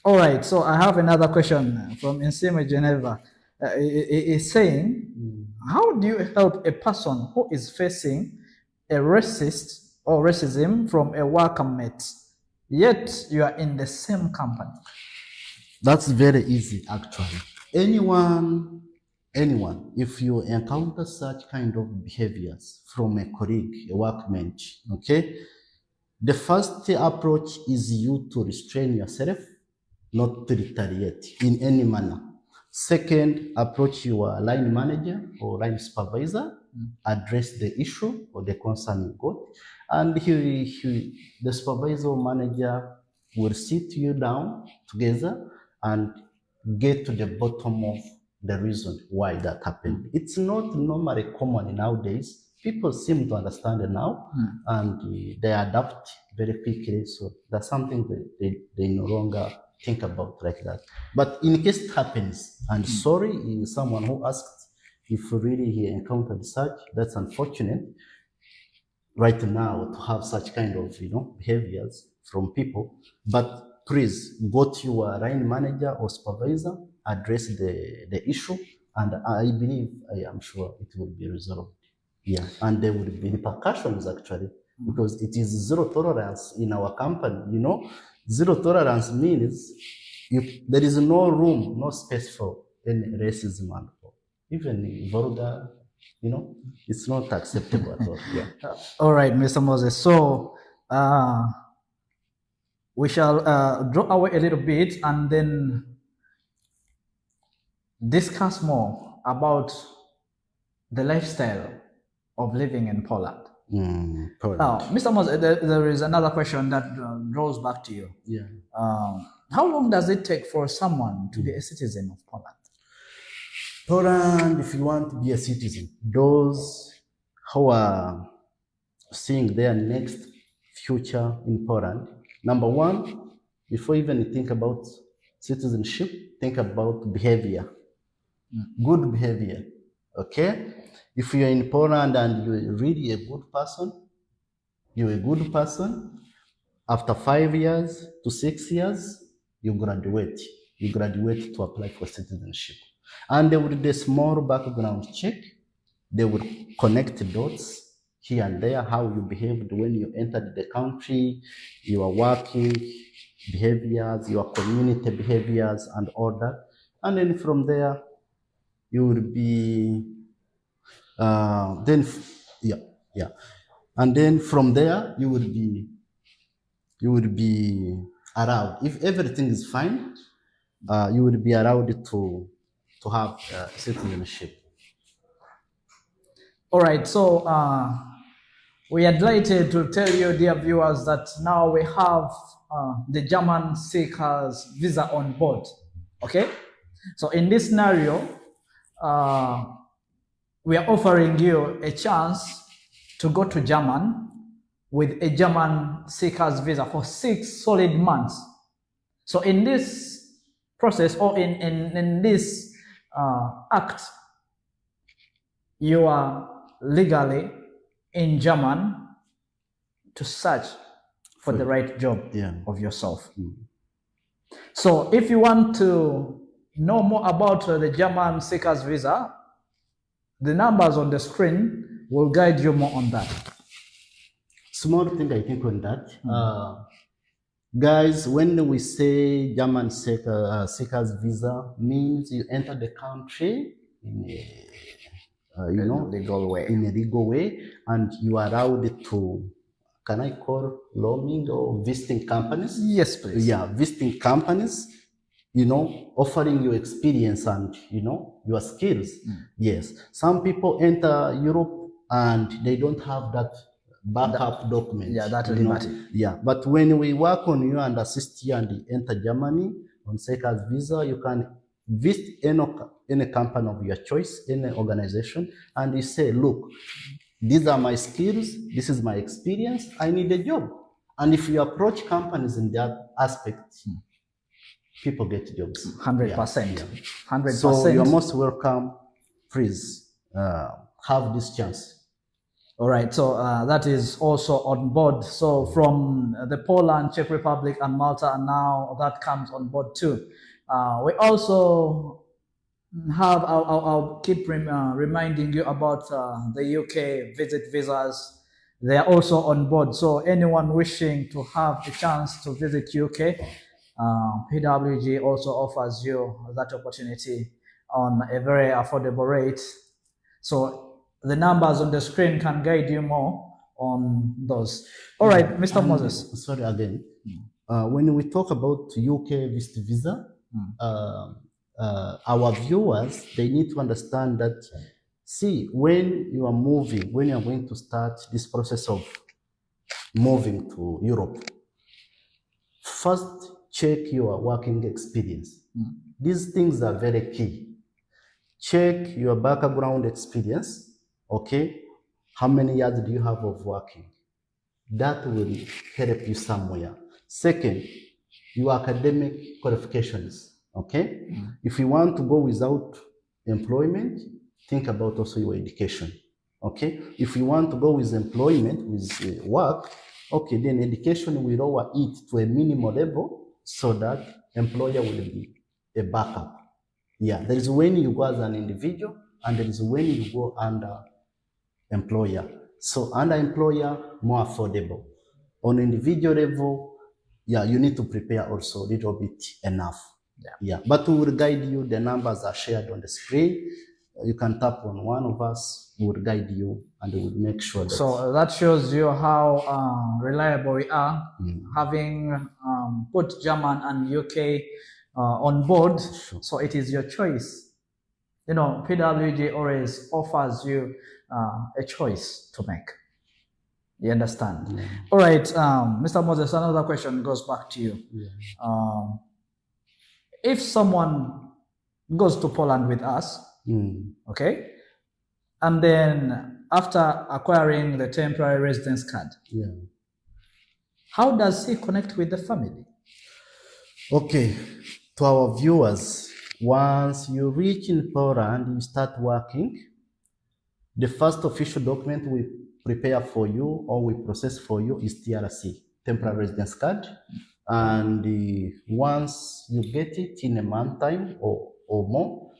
Speaker 6: All right, so I have another question from Insime Geneva. It's saying, how do you help a person who is facing a racist or racism from a worker mate, yet you are in the same company?
Speaker 7: That's very easy, actually. Anyone, if you encounter such kind of behaviors from a colleague, a workmate, okay, the first approach is you to restrain yourself, not to retaliate in any manner. Second, approach your line manager or line supervisor, address the issue or the concern you got, and the supervisor or manager will sit you down together and get to the bottom of the reason why that happened. It's not normally common nowadays. People seem to understand it now, and they adapt very quickly. So that's something that they no longer think about like that. But in case it happens, and sorry, someone who asked if really he encountered such, that's unfortunate right now to have such kind of behaviors from people. But please go to your line manager or supervisor, address the issue, and I am sure it will be resolved. Yeah, and there will be repercussions actually, because it is zero tolerance in our company. Zero tolerance means there is no room, no space for any racism and even vulgar. It's not acceptable at all. Yeah.
Speaker 6: All right, Mr. Moses. So, we shall draw away a little bit and then discuss more about the lifestyle of living in Poland.
Speaker 7: Poland.
Speaker 6: Now, Mr. Moses, there is another question that draws back to you.
Speaker 7: Yeah.
Speaker 6: How long does it take for someone to be a citizen of Poland?
Speaker 7: Poland, if you want to be a citizen, those who are seeing their next future in Poland, number one, before even think about citizenship, think about behavior, good behavior. Okay? If you're in Poland and you're really a good person, after 5 years to 6 years, you graduate. You graduate to apply for citizenship. And with the small background check, they will connect the dots here and there, how you behaved when you entered the country, your working behaviors, your community behaviors, and all that. And then from there, you will be, and then from there, you will be allowed. If everything is fine, you will be allowed to have citizenship.
Speaker 6: All right, so we are delighted to tell you, dear viewers, that now we have the German seekers visa on board. Okay, so in this scenario, we are offering you a chance to go to Germany with a German seekers visa for 6 solid months. So in this process, or in this act, you are legally in Germany to search for the right job of yourself. So if you want to know more about the German seekers visa, the numbers on the screen will guide you more on that.
Speaker 7: Small thing I think on that. Guys, when we say German seekers visa, means you enter the country in a
Speaker 6: legal way.
Speaker 7: In a legal way, and you are allowed to, can I call roaming or visiting companies?
Speaker 6: Yes, please.
Speaker 7: Yeah, visiting companies, offering you experience and, your skills. Yes. Some people enter Europe and they don't have that backup document.
Speaker 6: Yeah, that liberty.
Speaker 7: Yeah, but when we work on you and assist you and you enter Germany on seekers visa, you can visit any company of your choice, any organization, and you say, look, these are my skills, this is my experience, I need a job. And if you approach companies in that aspect, people get jobs.
Speaker 6: 100%.
Speaker 7: Yeah.
Speaker 6: 100%.
Speaker 7: So you're most welcome. Please have this chance.
Speaker 6: All right, so that is also on board. So from the Poland, Czech Republic, and Malta, and now that comes on board too. We also have, I'll keep reminding you about the UK visit visas. They are also on board. So anyone wishing to have a chance to visit UK, PWG also offers you that opportunity on a very affordable rate. So the numbers on the screen can guide you more on those. All right, Mr. Moses.
Speaker 7: Sorry again. When we talk about UK visit visa, our viewers, they need to understand that, see, when you are moving, when you are going to start this process of moving to Europe, first check your working experience. These things are very key. Check your background experience. Okay, how many years do you have of working? That will help you somewhere. Second, your academic qualifications. Okay, if you want to go without employment, think about also your education. Okay, if you want to go with employment, with work, okay, then education will lower it to a minimal level so that employer will be a backup. Yeah, there is when you go as an individual, and there is when you go under employer. So under employer, more affordable. On individual level, yeah, you need to prepare also a little bit enough. Yeah. But we will guide you. The numbers are shared on the screen. You can tap on one of us. We will guide you and we will make sure that.
Speaker 6: So that shows you how reliable we are, having put German and UK on board, so it is your choice. You know, PWG always offers you a choice to make. You understand?
Speaker 7: Yeah.
Speaker 6: All right, Mr. Moses, another question goes back to you.
Speaker 7: Yeah.
Speaker 6: If someone goes to Poland with us, okay, and then after acquiring the temporary residence card,
Speaker 7: Yeah.
Speaker 6: how does he connect with the family?
Speaker 7: Okay, to our viewers, once you reach in Poland, you start working, the first official document we prepare for you or we process for you is TRC, temporary residence card. And once you get it in a month time or more,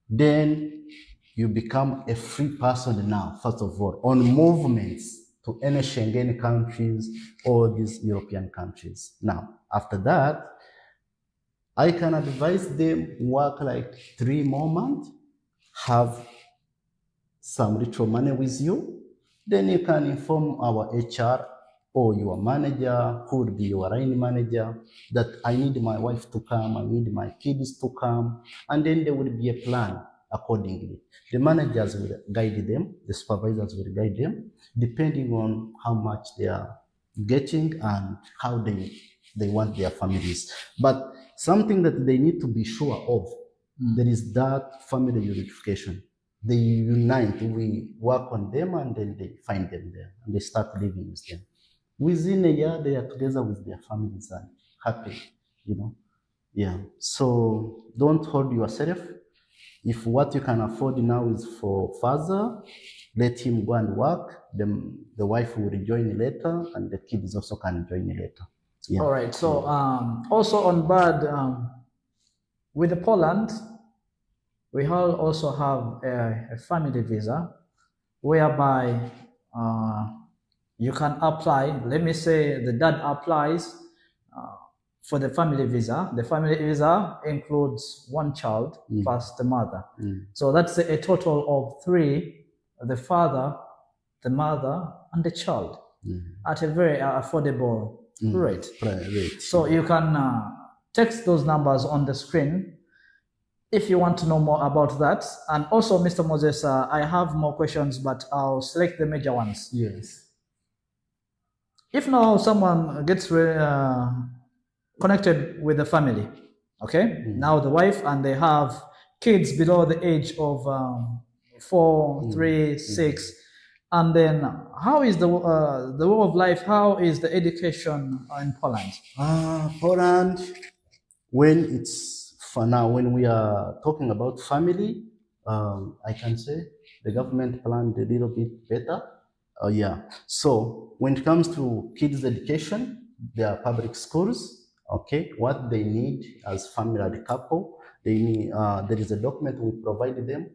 Speaker 7: then you become a free person now, first of all, on movements to any Schengen countries or these European countries. Now, after that, I can advise them work like 3 more months, have some little money with you, then you can inform our HR or your manager, who would be your line manager, that I need my wife to come, I need my kids to come, and then there will be a plan accordingly. The managers will guide them, the supervisors will guide them, depending on how much they are getting and how they want their families. But something that they need to be sure of, there is that family unification. They unite, we work on them, and then they find them there, and they start living with them. Within a year, they are together with their families and happy, you know. Yeah, so don't hold yourself. If what you can afford now is for father, let him go and work. The wife will join later, and the kids also can join later. Yeah.
Speaker 6: All right, so also on board with the Poland, we also have a family visa whereby you can apply. Let me say the dad applies for the family visa. The family visa includes 1 child plus the mother. So that's a total of 3, the father, the mother, and the child at a very affordable rate. So you can text those numbers on the screen if you want to know more about that. And also, Mr. Moses, I have more questions, but I'll select the major ones.
Speaker 7: Yes.
Speaker 6: If now someone gets connected with the family, okay, now the wife, and they have kids below the age of 4, 3, 6, and then how is the way of life? How is the education in Poland?
Speaker 7: Poland, when we are talking about family, I can say the government planned a little bit better. Yeah. So when it comes to kids' education, there are public schools. Okay. What they need as family, as a couple, they need. There is a document we provide them.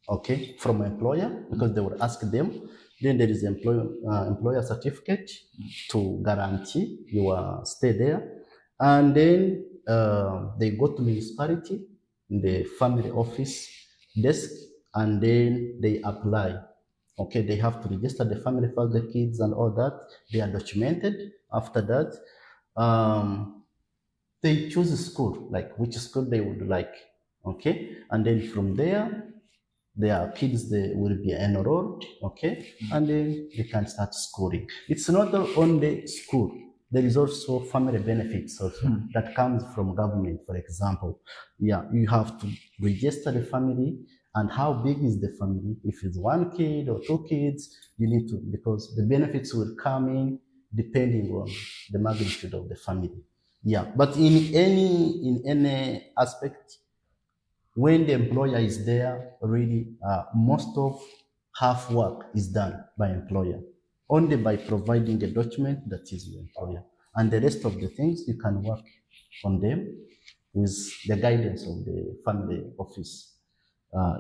Speaker 7: Okay, from employer, because they will ask them. Then there is employer certificate to guarantee your stay there, and then they go to municipality, the family office desk, and then they apply. Okay, they have to register the family for the kids and all that. They are documented. After that, they choose a school, like which school they would like. Okay, and then from there, their kids, they will be enrolled, okay, and then they can start schooling. It's not only school. There is also family benefits also that comes from government. For example, yeah, you have to register the family, and how big is the family? If it's 1 kid or 2 kids, you need to, because the benefits will come in depending on the magnitude of the family. Yeah, but in any aspect, when the employer is there, really, most of half work is done by employer, only by providing a document that is the employer. And the rest of the things, you can work on them with the guidance of the family office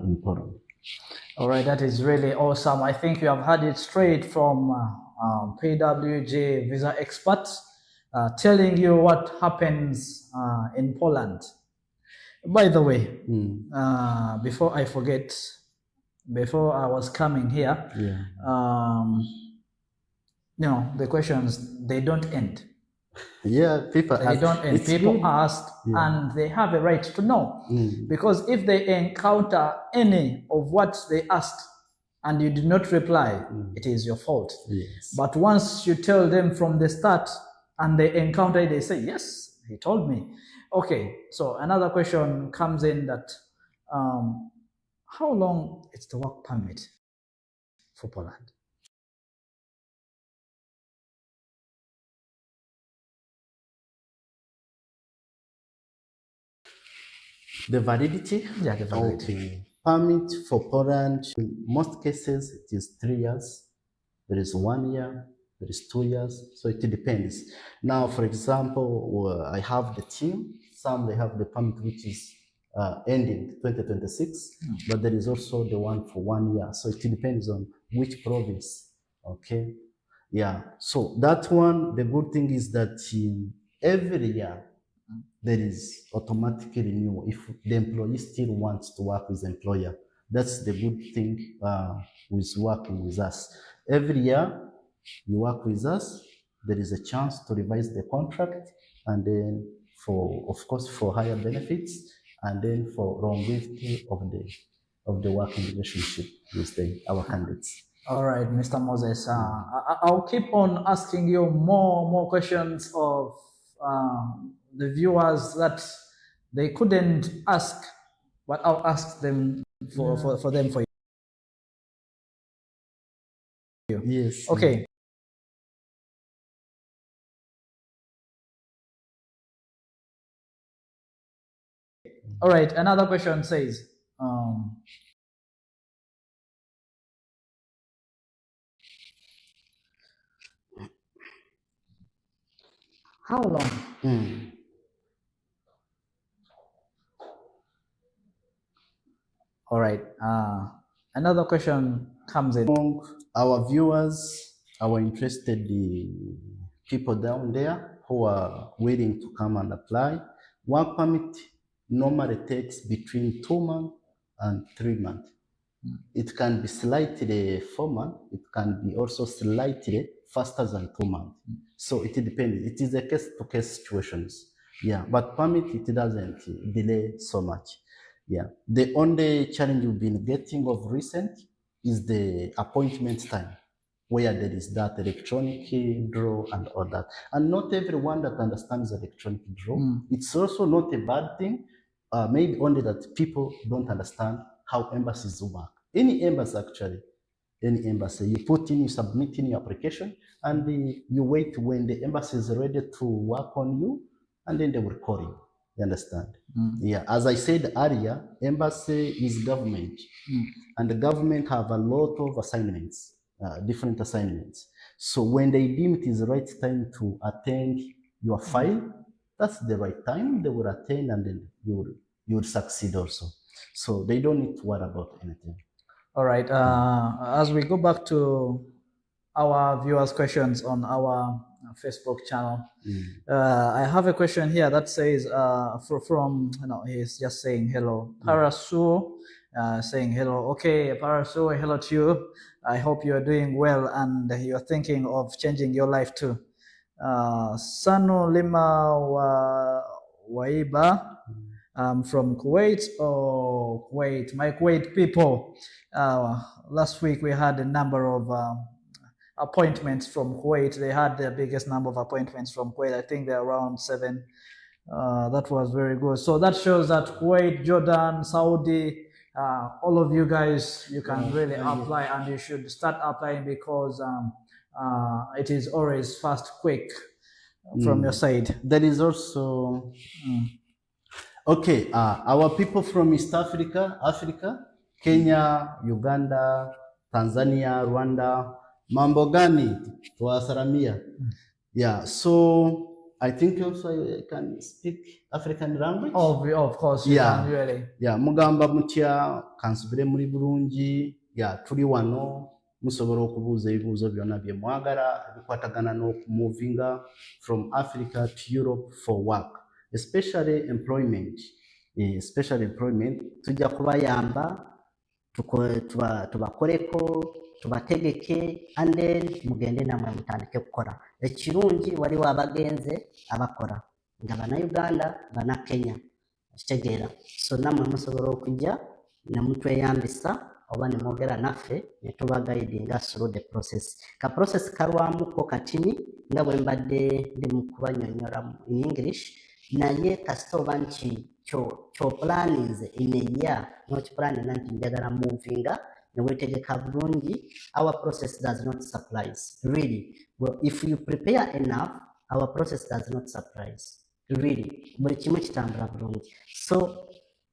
Speaker 7: in Poland.
Speaker 6: All right, that is really awesome. I think you have had it straight from PWG visa experts telling you what happens in Poland. By the way, before I forget, before I was coming here,
Speaker 7: Yeah.
Speaker 6: the questions, they don't end.
Speaker 7: Yeah, people
Speaker 6: They
Speaker 7: ask.
Speaker 6: don't, and
Speaker 7: It's
Speaker 6: people
Speaker 7: good.
Speaker 6: asked,
Speaker 7: Yeah.
Speaker 6: and they have a right to know. Because if they encounter any of what they asked and you did not reply, it is your fault.
Speaker 7: Yes.
Speaker 6: But once you tell them from the start and they encounter it, they say, yes, he told me. Okay, so another question comes in that how long is the work permit for Poland?
Speaker 7: The validity?
Speaker 6: Yeah, the validity.
Speaker 7: Okay. Permit for Poland, in most cases, it is 3 years. There is 1 year, there is 2 years, so it depends. Now, for example, I have the team, some they have the permit which is ending 2026, but there is also the one for 1 year, so it depends on which province, okay? Yeah, so that one, the good thing is that every year, there is automatic renewal if the employee still wants to work with the employer. That's the good thing with working with us. Every year you work with us, there is a chance to revise the contract, and then for, of course, for higher benefits, and then for longevity of the working relationship with our candidates.
Speaker 6: All right, Mr. Moses. I'll keep on asking you more questions of the viewers that they couldn't ask, but I'll ask them for you.
Speaker 7: Yes.
Speaker 6: Okay. All right. Another question says, how long? All right. Another question comes in.
Speaker 7: Our viewers, our interested people down there who are willing to come and apply, work permit normally takes between 2 months and 3 months. It can be slightly 4 months. It can be also slightly faster than 2 months. So it depends. It is a case-to-case situations. Yeah, but permit, it doesn't delay so much. Yeah, the only challenge we've been getting of recent is the appointment time, where there is that electronic draw and all that. And not everyone that understands electronic draw. It's also not a bad thing. Maybe only that people don't understand how embassies work. Any embassy, actually, any embassy, you put in, you submit in your application, and you wait when the embassy is ready to work on you, and then they will call you. You understand? Yeah, as I said earlier, embassy is government, and the government have a lot of assignments, different assignments. So when they deem it is the right time to attend your file, that's the right time. They will attend, and then you will succeed also. So they don't need to worry about anything.
Speaker 6: All right. As we go back to our viewers' questions on our Facebook channel, I have a question here that says, from he's just saying hello. Parasu, saying hello. Okay, Parasu, hello to you. I hope you are doing well and you're thinking of changing your life too. Sanu Lima Waiba. From Kuwait or Kuwait, my Kuwait people. Last week we had a number of appointments from Kuwait. They had the biggest number of appointments from Kuwait. I think they're around 7. That was very good. So that shows that Kuwait, Jordan, Saudi, all of you guys, you can really apply, and you should start applying because it is always fast, quick from your side.
Speaker 7: There is also okay, our people from East Africa, Kenya, Uganda, Tanzania, Rwanda, mambo gani tuwasalamia. Yeah, so I think also I can speak African language.
Speaker 6: Of course, you can really.
Speaker 7: Yeah, mugamba mutya kansubire muri Burungi. Yeah, turi wano musobora okubuuza ebibuuzo byonna bye mwagala bikwatagana n'okumovinga from Africa to Europe for work. Especially employment, tujja kubayamba tubakoleko
Speaker 8: tubategeke and then mugende namwe mutandike kukola. Ekirungi waliwo abagenze abakola nga bannayuganda bannakenya kitegeera, so namwe musobola okujja ne mutweyambisa oba ne mwogera naffe ne tuba guidinga through the process. Ka process kalwamuko katini nga bwe mbadde ndi mu kubanyonnyola in English, naye kasita oba nti ky'oplaninze in a year n'okipulaninga nti njagala movinga ne weetegeka bulungi, our process does not surprise. Really, well, if you prepare enough, our process does not surprise. Really, buli kimu kitambula bulungi. So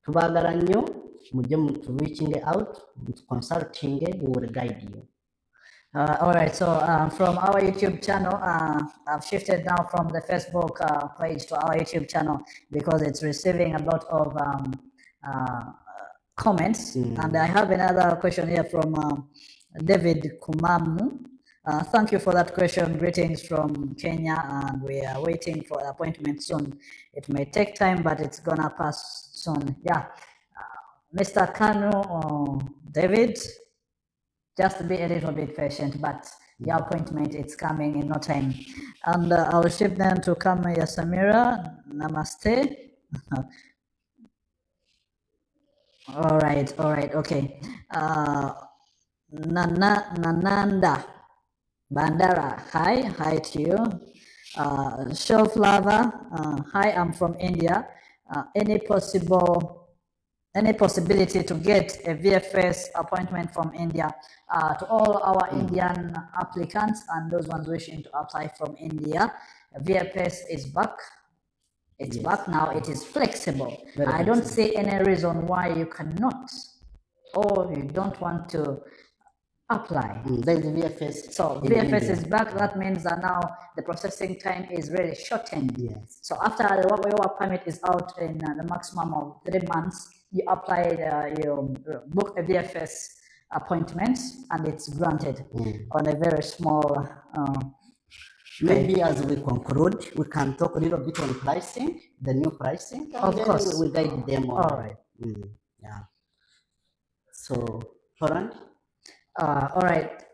Speaker 8: tubaagala nnyo mujje mu reaching out, consulting, we will guide you.
Speaker 9: All right, so from our YouTube channel, I've shifted now from the Facebook page to our YouTube channel because it's receiving a lot of comments. And I have another question here from David Kumamu. Thank you for that question. Greetings from Kenya, and we are waiting for an appointment soon. It may take time, but it's gonna pass soon. Yeah, Mr. Kanu, David, just be a little bit patient, but your appointment is coming in no time. And I'll shift them to Kamaya Samira. Namaste. All right, okay. Nananda Bandara, hi to you. Shelf Lava, hi, I'm from India. Any possibility to get a VFS appointment from India? To all our Indian applicants and those ones wishing to apply from India, VFS is back. It's back now. It is flexible. I don't see any reason why you cannot or you don't want to apply.
Speaker 8: Then the VFS.
Speaker 9: So VFS is back. That means that now the processing time is really shortened.
Speaker 8: Yes.
Speaker 9: So after your work permit is out in the maximum of 3 months, you apply, you book a VFS appointment, and it's granted on a very small.
Speaker 8: Maybe as we conclude, we can talk a little bit on pricing, the new pricing.
Speaker 9: Of course.
Speaker 8: We guide them on.
Speaker 9: All right.
Speaker 8: Yeah. So, Holland?
Speaker 9: All right.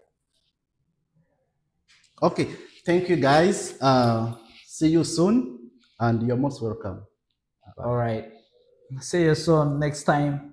Speaker 7: Okay, thank you guys. See you soon, and you're most welcome.
Speaker 6: All right. See you soon next time.